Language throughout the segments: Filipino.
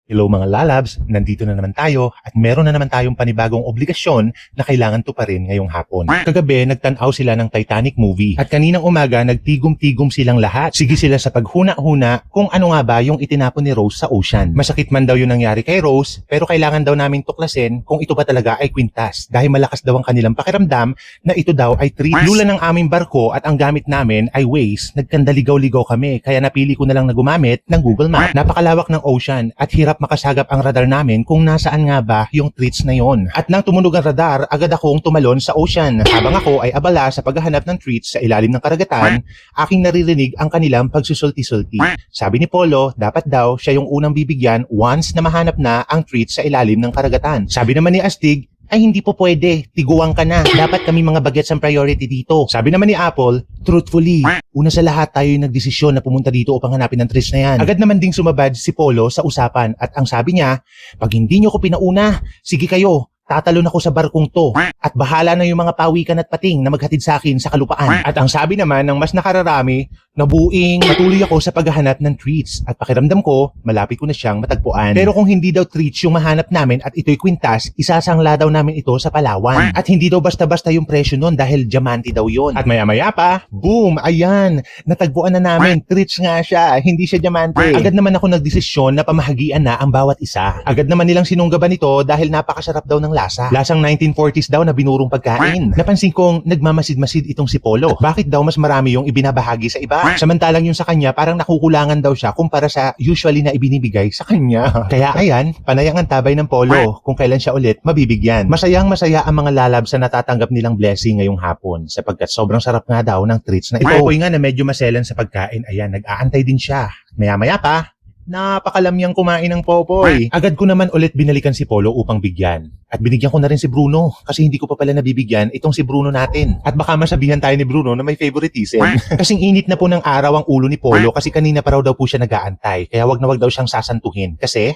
Hello mga lalabs, nandito na naman tayo at meron na naman tayong panibagong obligasyon na kailangan tuparin ngayong hapon. Kagabi, nagtanaw sila ng Titanic movie at kaninang umaga, nagtigom-tigom silang lahat. Sige sila sa paghuna-huna kung ano nga ba yung itinapon ni Rose sa ocean. Masakit man daw yung nangyari kay Rose, pero kailangan daw naming tuklasin kung ito ba talaga ay kwintas dahil malakas daw ang kanilang pakiramdam na ito daw ay treat. Lula ng aming barko at ang gamit namin ay Waze. Nagkandaligaw-ligaw kami kaya napili ko na lang na gumamit ng Google Map. Napakalawak ng ocean at hirap makasagap ang radar namin kung nasaan nga ba yung treats na yon. At nang tumunog ang radar, agad akong tumalon sa ocean. Habang ako ay abala sa paghahanap ng treats sa ilalim ng karagatan, aking naririnig ang kanilang pagsusulti-sulti. Sabi ni Polo, dapat daw siya yung unang bibigyan once na mahanap na ang treats sa ilalim ng karagatan. Sabi naman ni Astig, ay hindi po pwede, tiguan ka na. Dapat kami mga bagets ang priority dito. Sabi naman ni Apple, truthfully, una sa lahat tayo yung nagdesisyon na pumunta dito upang hanapin ang treats na yan. Agad naman ding sumabad si Polo sa usapan at ang sabi niya, pag hindi nyo ko pinauna, sige kayo, tatalon ako sa barkong to at bahala na yung mga pawikan at pating na maghatid sa akin sa kalupaan. At ang sabi naman ng mas nakararami, nabuing natuloy ako sa paghahanap ng treats at pakiramdam ko, malapit ko na siyang matagpuan. Pero kung hindi daw treats yung mahanap namin at ito'y kwintas, isasangla daw namin ito sa Palawan. At hindi daw basta-basta yung presyo nun dahil diamante daw yun. At maya-maya pa, boom, ayan, natagpuan na namin, treats nga siya, hindi siya diamante. Agad naman ako nagdesisyon na pamahagian na ang bawat isa. Agad naman nilang sinunggaban ito dahil napakasarap daw ng lasa. Lasang 1940s daw na binurong pagkain. Napansin kong nagmamasid-masid itong si Polo. Bakit daw mas marami yung ibinabahagi sa iba? Samantalang yung sa kanya parang nakukulangan daw siya kumpara sa usually na ibinibigay sa kanya. Kaya ayan, panayang ang tabay ng Polo kung kailan siya ulit mabibigyan. Masayang masaya ang mga lalab sa natatanggap nilang blessing ngayong hapon sapagkat sobrang sarap nga daw ng treats na ito. Popoy nga na medyo maselan sa pagkain, ayan, nag-aantay din siya. Maya-maya pa, napakalamyang kumain ng Popoy. Agad ko naman ulit binalikan si Polo upang bigyan. At binigyan ko na rin si Bruno kasi hindi ko pa pala nabibigyan itong si Bruno natin. At baka masabihan tayo ni Bruno na may favoritism. Kasing init na po ng araw ang ulo ni Polo kasi kanina pa raw daw po siya nag-aantay. Kaya wag na wag daw siyang sasantuhin. Kasi,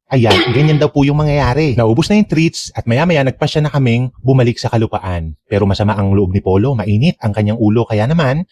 ayan, ganyan daw po yung mangyayari. Naubos na yung treats at maya-maya nagpasya na kaming bumalik sa kalupaan. Pero masama ang loob ni Polo, mainit ang kanyang ulo. Kaya naman,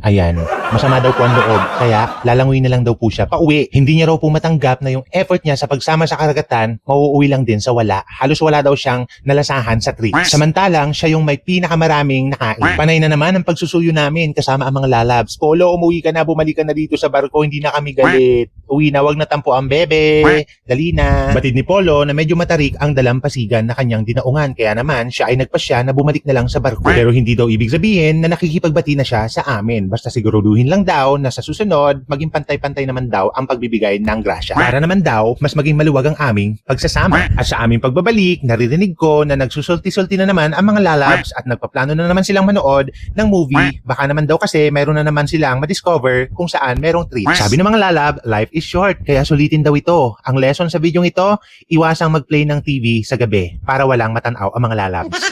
ayan, masama daw po ang loob, kaya lalangoy na lang daw po siya pauwi. Hindi niya raw po matanggap na yung effort niya sa pagsama sa karagatan, mauuwi lang din sa wala. Halos wala daw siyang nalasahan sa treats. Samantalang, siya yung may pinakamaraming nakain. Panay na naman ang pagsusuyo namin kasama ang mga lalabs. Polo, umuwi ka na, bumalik ka na dito sa barko, hindi na kami galit. Uwi na, wag na tampo ang bebe. Dali na. Batid ni Polo na medyo matarik ang dalampasigan na kanyang dinaungan, kaya naman siya ay nagpasya na bumalik na lang sa barko. Pero hindi daw ibig sabihin na nakikipagbati na siya sa amin. Basta siguraduhin lang daw na sa susunod, maging pantay-pantay naman daw ang pagbibigay ng grasya. Para naman daw, mas maging maluwag ang aming pagsasama. At sa aming pagbabalik, naririnig ko na nagsusulti-sulti na naman ang mga lalabs at nagpaplano na naman silang manood ng movie. Baka naman daw kasi mayroon na naman silang madiscover kung saan merong treats. Sabi ng mga lalab, life is short, kaya sulitin daw ito. Ang lesson sa videong ito, iwasang mag-play ng TV sa gabi para walang matanaw ang mga lalabs.